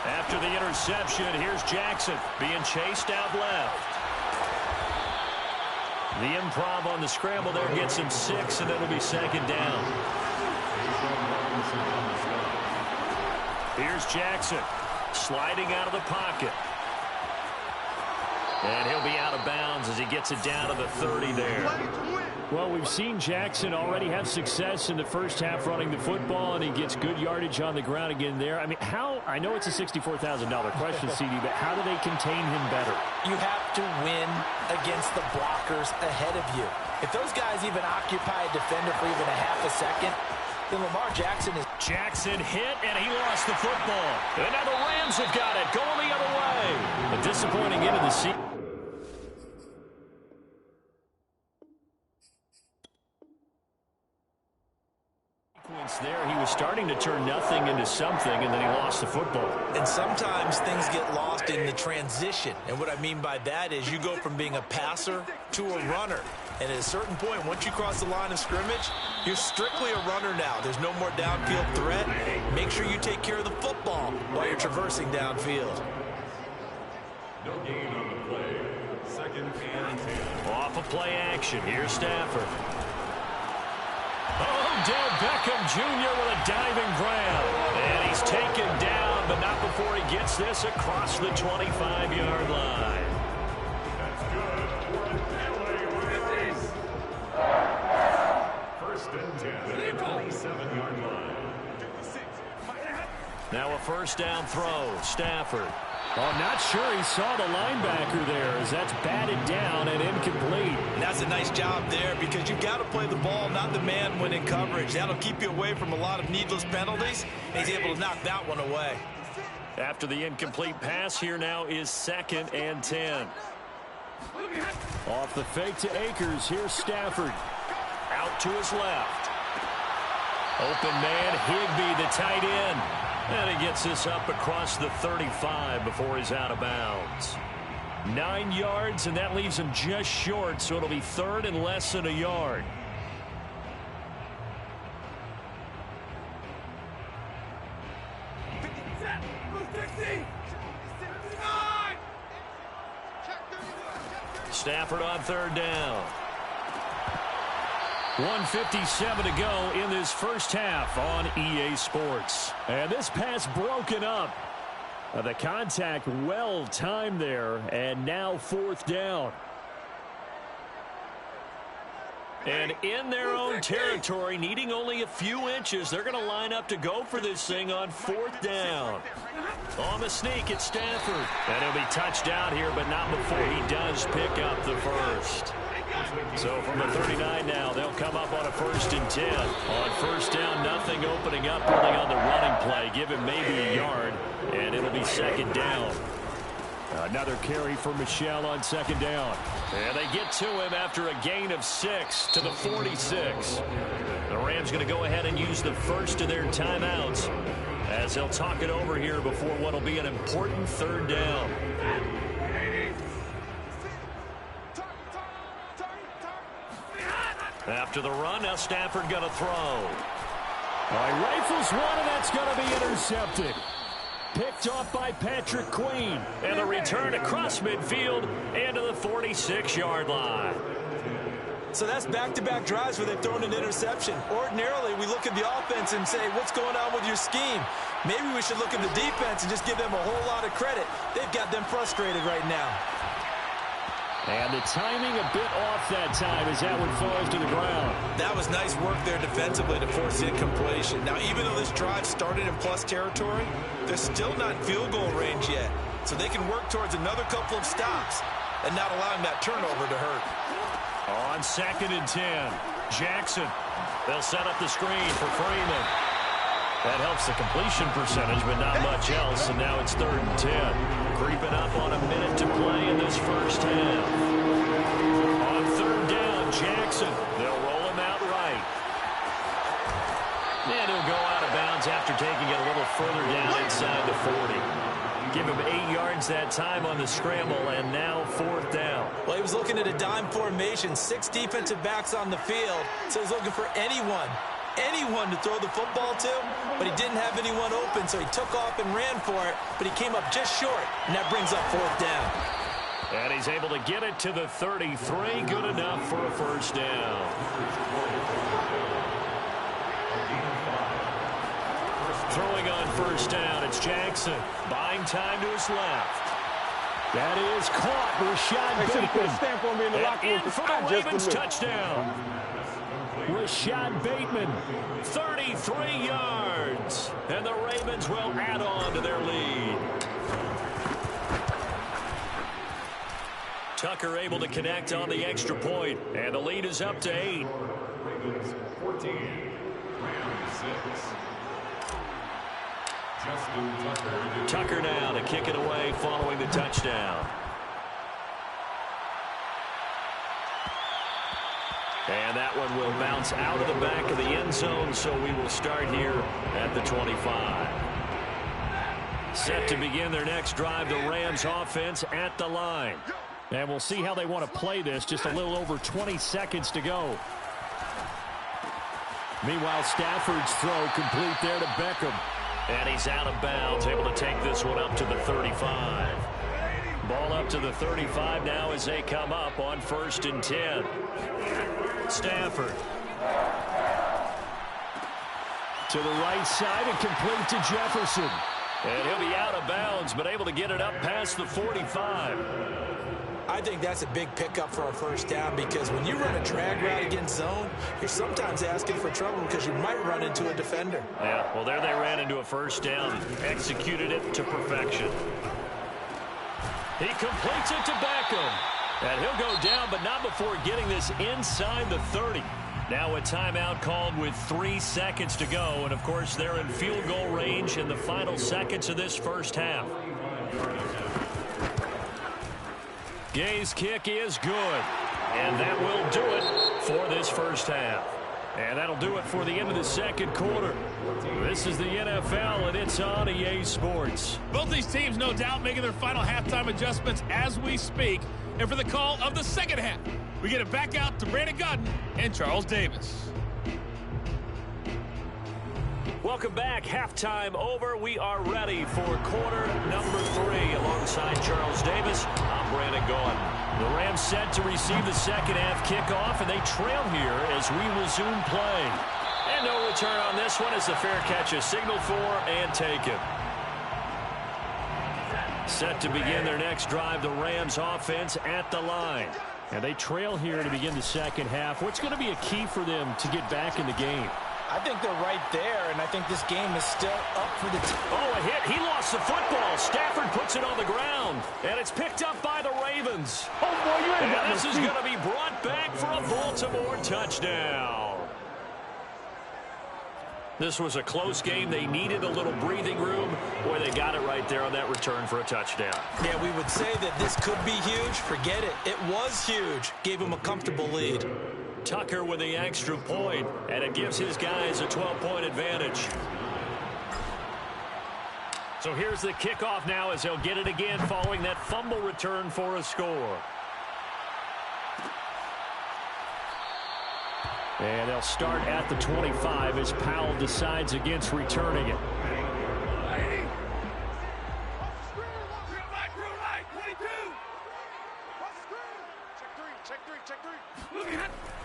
After the interception, here's Jackson being chased out left. The improv on the scramble there gets him 6, and it'll be 2nd down. Here's Jackson sliding out of the pocket. And he'll be out of bounds as he gets it down to the 30 there. Well, we've seen Jackson already have success in the first half running the football, and he gets good yardage on the ground again there. I mean, I know it's a $64,000 question, CD, but how do they contain him better? You have to win against the blockers ahead of you. If those guys even occupy a defender for even a half a second, then Lamar Jackson is... Jackson hit, and he lost the football. And now the Rams have got it, going the other way. A disappointing end of the season. There, he was starting to turn nothing into something, and then he lost the football. And sometimes things get lost in the transition. And what I mean by that is you go from being a passer to a runner. And at a certain point, once you cross the line of scrimmage, you're strictly a runner now. There's no more downfield threat. Make sure you take care of the football while you're traversing downfield. No gain on the play. 2nd and 10. Off a play action. Here's Stafford. Odell Beckham Jr. with a diving grab. And he He's taken down, but not before he gets this across the 25-yard line. That's good for an LA Rams. First and 10 at the 27-yard line. Now a first down throw. Stafford. Oh, I'm not sure he saw the linebacker there as that's batted down and incomplete. And that's a nice job there because you've got to play the ball, not the man when in coverage. That'll keep you away from a lot of needless penalties. And he's able to knock that one away. After the incomplete pass, here now is 2nd and 10. Off the fake to Akers, here's Stafford. Out to his left. Open man, Higbee, the tight end. And he gets this up across the 35 before he's out of bounds. 9 yards, and that leaves him just short, so it'll be 3rd and less than a yard. Stafford on 3rd down. 1:57 to go in this first half on EA Sports. And this pass broken up. The contact well timed there, and now 4th down. And in their own territory, needing only a few inches, they're going to line up to go for this thing on 4th down. On the sneak, it's Stafford. And he'll be touched out here, but not before he does pick up the first. So from the 39 now, they'll come up on a 1st and 10. On 1st down, nothing opening up really on the running play. Give him maybe a yard, and it'll be 2nd down. Another carry for Michel on 2nd down. And they get to him after a gain of 6 to the 46. The Rams going to go ahead and use the first of their timeouts as they'll talk it over here before what will be an important 3rd down. After the run, now Stafford going to throw. All right, rifles one, and that's going to be intercepted. Picked off by Patrick Queen. And the return across midfield into the 46-yard line. So that's back-to-back drives where they've thrown an interception. Ordinarily, we look at the offense and say, what's going on with your scheme? Maybe we should look at the defense and just give them a whole lot of credit. They've got them frustrated right now. And the timing a bit off that time as that one falls to the ground. That was nice work there defensively to force incompletion. Now, even though this drive started in plus territory, they're still not in field goal range yet. So they can work towards another couple of stops and not allowing that turnover to hurt. On 2nd and 10, Jackson. They'll set up the screen for Freeman. That helps the completion percentage, but not much else. And now it's 3rd and 10. Creeping up on a minute to play in this first half. On 3rd down, Jackson. They'll roll him out right. And he'll go out of bounds after taking it a little further down inside the 40. Give him 8 yards that time on the scramble, and now 4th down. Well, he was looking at a dime formation, 6 defensive backs on the field, so he's looking for anyone to throw the football to, but he didn't have anyone open, so he took off and ran for it, but he came up just short, and that brings up 4th down. And he's able to get it to the 33, good enough for a first down. Throwing on 1st down, it's Jackson. Buying time to his left. That is caught. Rashad Bateman. And in for the Ravens touchdown. Rashad Bateman. 33 yards. And the Ravens will add on to their lead. Tucker able to connect on the extra point. And the lead is up to 8. Ravens 14, Rams 6. Tucker now to kick it away following the touchdown. And that one will bounce out of the back of the end zone, so we will start here at the 25. Set to begin their next drive, the Rams offense at the line. And we'll see how they want to play this. Just a little over 20 seconds to go. Meanwhile, Stafford's throw complete there to Beckham. And he's out of bounds, able to take this one up to the 35. Ball up to the 35 now as they come up on 1st and 10. Stafford. To the right side and complete to Jefferson. And he'll be out of bounds, but able to get it up past the 45. I think that's a big pickup for a first down because when you run a drag route against zone, you're sometimes asking for trouble because you might run into a defender. Yeah, well, there they ran into a first down. Executed it to perfection. He completes it to Beckham. And he'll go down, but not before getting this inside the 30. Now a timeout called with 3 seconds to go. And, of course, they're in field goal range in the final seconds of this first half. Gay's kick is good. And that will do it for this first half. And that'll do it for the end of the second quarter. This is the NFL, and it's on EA Sports. Both these teams, no doubt, making their final halftime adjustments as we speak. And for the call of the second half, we get it back out to Brandon Godden and Charles Davis. Welcome back. Halftime over. We are ready for quarter number 3. Alongside Charles Davis, I'm Brandon Gaudin. The Rams set to receive the second half kickoff, and they trail here as we resume play. And no return on this one as the fair catch is signaled for and taken. Set to begin their next drive, the Rams offense at the line. And they trail here to begin the second half. What's going to be a key for them to get back in the game? I think they're right there, and I think this game is still up for the team. Oh, a hit. He lost the football. Stafford puts it on the ground, and it's picked up by the Ravens. Oh, boy, you ain't got And no this is feet. going to be brought back for a Baltimore touchdown. This was a close game. They needed a little breathing room. Boy, they got it right there on that return for a touchdown. Yeah, we would say that this could be huge. Forget it. It was huge. Gave him a comfortable lead. Tucker with the extra point, and it gives his guys a 12-point advantage. So here's the kickoff now as they'll get it again following that fumble return for a score. And they'll start at the 25 as Powell decides against returning it.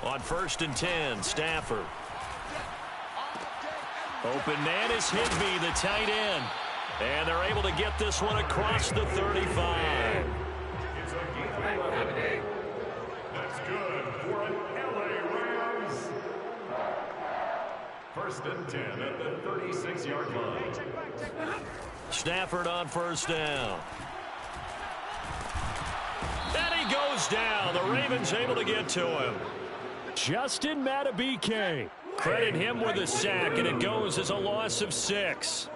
On 1st and 10, Stafford. Open man is Higbee, the tight end. And they're able to get this one across the 35. That's good for an LA Rams. 1st and 10 at the 36-yard line. Stafford on 1st down. And he goes down. The Ravens able to get to him. Justin Matabike. Credit him with a sack, and it goes as a loss of 6.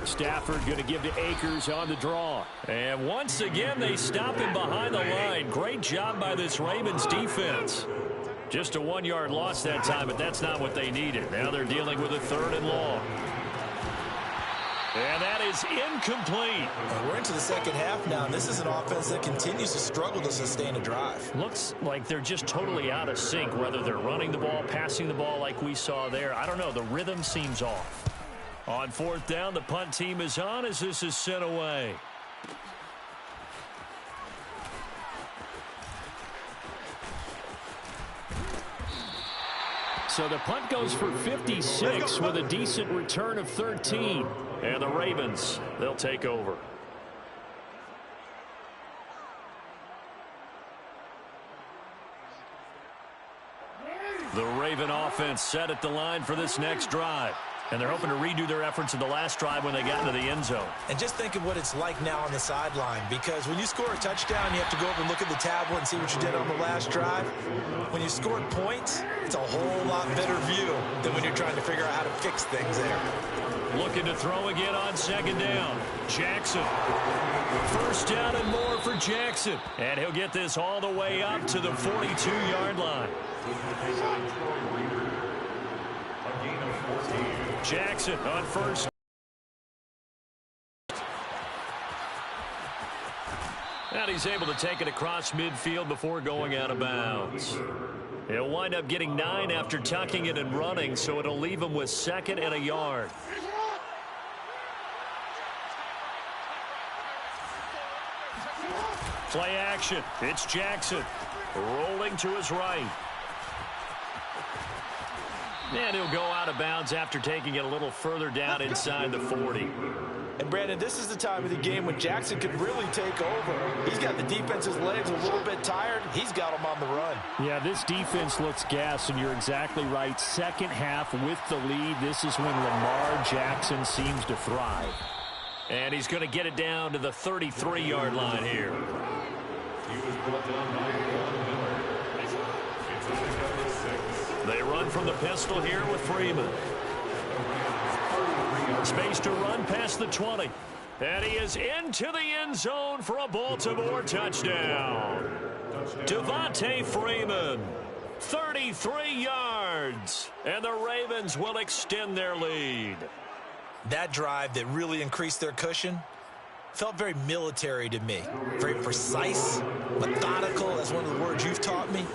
Stafford going to give to Akers on the draw. And once again, they stop him behind the line. Great job by this Ravens defense. Just a 1-yard loss that time, but that's not what they needed. Now they're dealing with a 3rd and long. And that is incomplete. And we're into the second half now, and this is an offense that continues to struggle to sustain a drive. Looks like they're just totally out of sync, whether they're running the ball, passing the ball like we saw there. I don't know. The rhythm seems off. On 4th down, the punt team is on as this is sent away. So the punt goes for 56 with a decent return of 13. And the Ravens, they'll take over. The Raven offense set at the line for this next drive. And they're hoping to redo their efforts in the last drive when they got into the end zone. And just think of what it's like now on the sideline, because when you score a touchdown, you have to go over and look at the tablet and see what you did on the last drive. When you scored points, it's a whole lot better view than when you're trying to figure out how to fix things there. Looking to throw again on 2nd down. Jackson. 1st down and more for Jackson. And he'll get this all the way up to the 42-yard line. Jackson on 1st. And he's able to take it across midfield before going out of bounds. He'll wind up getting 9 after tucking it and running, so it'll leave him with 2nd and a yard. Play action. It's Jackson rolling to his right. And he'll go out of bounds after taking it a little further down inside the 40. And, Brandon, this is the time of the game when Jackson could really take over. He's got the defense's legs a little bit tired. He's got them on the run. Yeah, this defense looks gassed, and you're exactly right. Second half with the lead, this is when Lamar Jackson seems to thrive. And he's going to get it down to the 33-yard line here. They run from the pistol here with Freeman. Space to run past the 20. And he is into the end zone for a Baltimore touchdown. Devontae Freeman, 33 yards. And the Ravens will extend their lead. That drive that really increased their cushion felt very military to me. Very precise, methodical, that's one of the words you've taught me.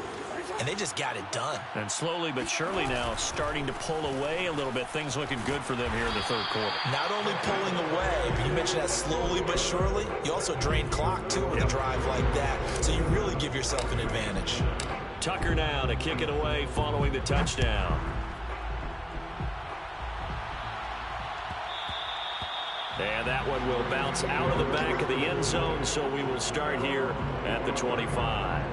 And they just got it done. And slowly but surely now starting to pull away a little bit. Things looking good for them here in the third quarter. Not only pulling away, but you mentioned that slowly but surely. You also drain clock, too, with a drive like that. So you really give yourself an advantage. Tucker now to kick it away following the touchdown. And that one will bounce out of the back of the end zone, so we will start here at the 25.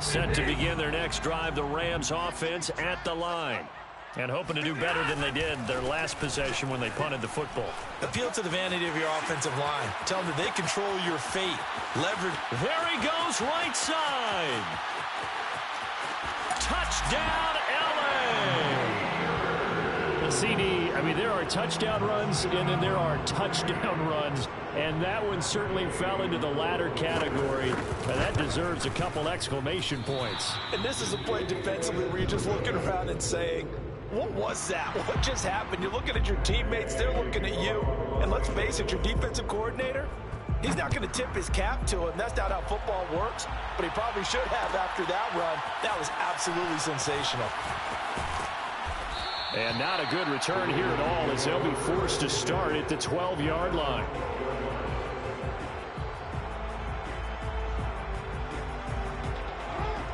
Set to begin their next drive, the Rams offense at the line. And hoping to do better than they did their last possession when they punted the football. Appeal to the vanity of your offensive line. Tell them that they control your fate. Leverage. There he goes, right side. Touchdown, LA. CD, I mean, there are touchdown runs, and then there are touchdown runs, and that one certainly fell into the latter category. And that deserves a couple exclamation points. And this is a play defensively where you're just looking around and saying, what was that? What just happened? You're looking at your teammates, they're looking at you. And let's face it, your defensive coordinator, he's not going to tip his cap to him. That's not how football works, but he probably should have after that run. That was absolutely sensational. And not a good return here at all, as they'll be forced to start at the 12-yard line.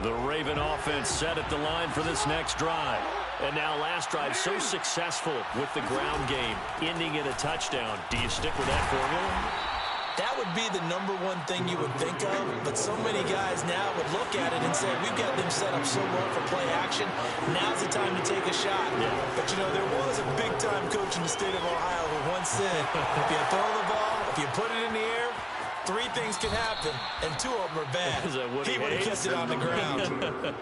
The Raven offense set at the line for this next drive. And now last drive so successful with the ground game, ending in a touchdown. Do you stick with that formula? That would be the number one thing you would think of, but so many guys now would look at it and say, we've got them set up so well for play action. Now's the time to take a shot. Yeah. But, you know, there was a big-time coach in the state of Ohio who once said, if you throw the ball, if you put it in the air, three things can happen, and two of them are bad. He would have kept it on the ground.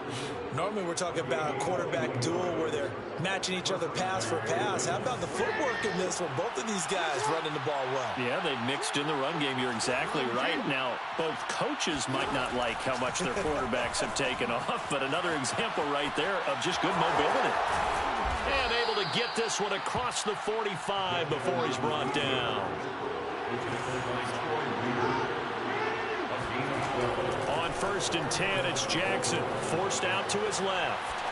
Normally we're talking about a quarterback duel where they're matching each other pass for pass. How about the footwork in this one? Both of these guys running the ball well. Yeah, they've mixed in the run game. You're exactly right. Now, both coaches might not like how much their quarterbacks have taken off, but another example right there of just good mobility. And able to get this one across the 45 before he's brought down. On 1st and 10, it's Jackson, forced out to his left.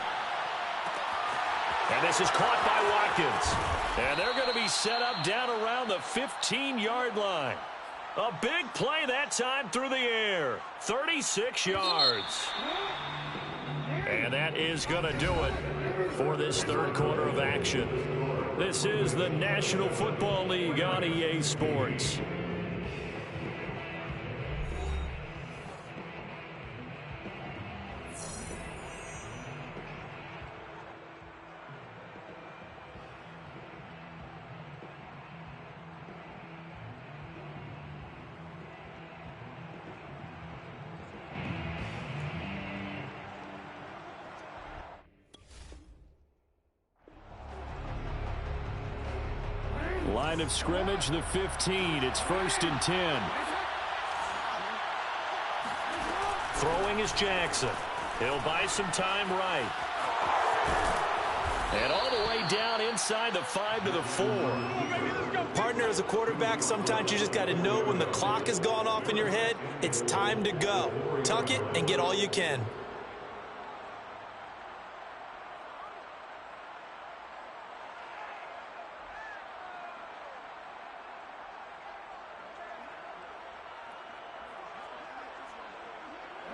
And this is caught by Watkins. And they're going to be set up down around the 15-yard line. A big play that time through the air. 36 yards. And that is going to do it for this third quarter of action. This is the National Football League on EA Sports. Line of scrimmage, the 15. It's 1st and 10. Throwing is Jackson. He'll buy some time right. And all the way down inside the 5 to the 4. Partner, as a quarterback, sometimes you just got to know when the clock has gone off in your head, it's time to go. Tuck it and get all you can.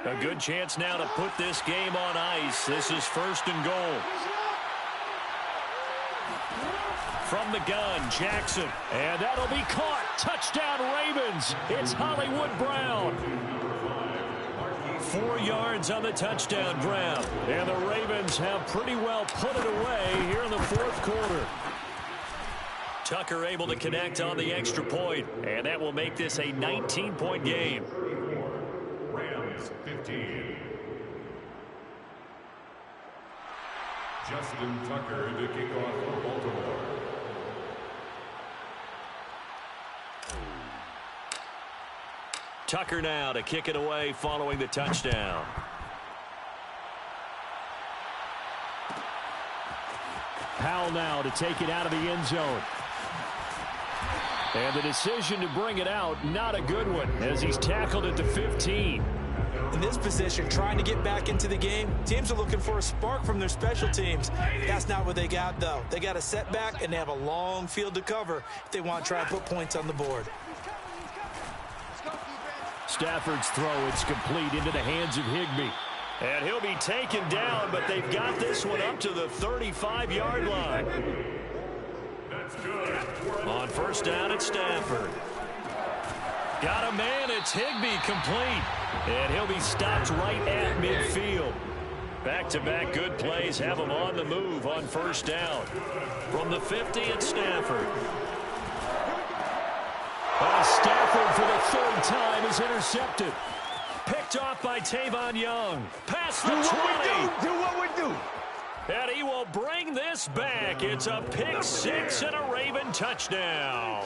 A good chance now to put this game on ice. This is 1st and goal. From the gun, Jackson. And that'll be caught. Touchdown, Ravens. It's Hollywood Brown. 4 yards on the touchdown grab. And the Ravens have pretty well put it away here in the 4th quarter. Tucker able to connect on the extra point, and that will make this a 19-point game. Rams 15. Justin Tucker to kick off for Baltimore. Tucker now to kick it away following the touchdown. Powell now to take it out of the end zone. And the decision to bring it out, not a good one, as he's tackled at the 15. In this position, trying to get back into the game, teams are looking for a spark from their special teams. That's not what they got, though. They got a setback, and they have a long field to cover if they want to try and put points on the board. Stafford's throw, it's complete into the hands of Higbee. And he'll be taken down, but they've got this one up to the 35-yard line. That's good. On 1st down, it's Stafford. Got a man, it's Higbee, complete. And he'll be stopped right at midfield. Back-to-back good plays have him on the move on 1st down. From the 50, it's Stafford. Stafford for the 3rd time is intercepted. Picked off by Tavon Young. Past the 20. Do what we do. And he will bring this back. It's a pick 6 and a Raven touchdown.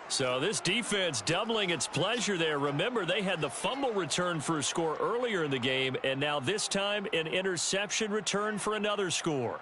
So this defense doubling its pleasure there. Remember, they had the fumble return for a score earlier in the game, and now this time an interception return for another score.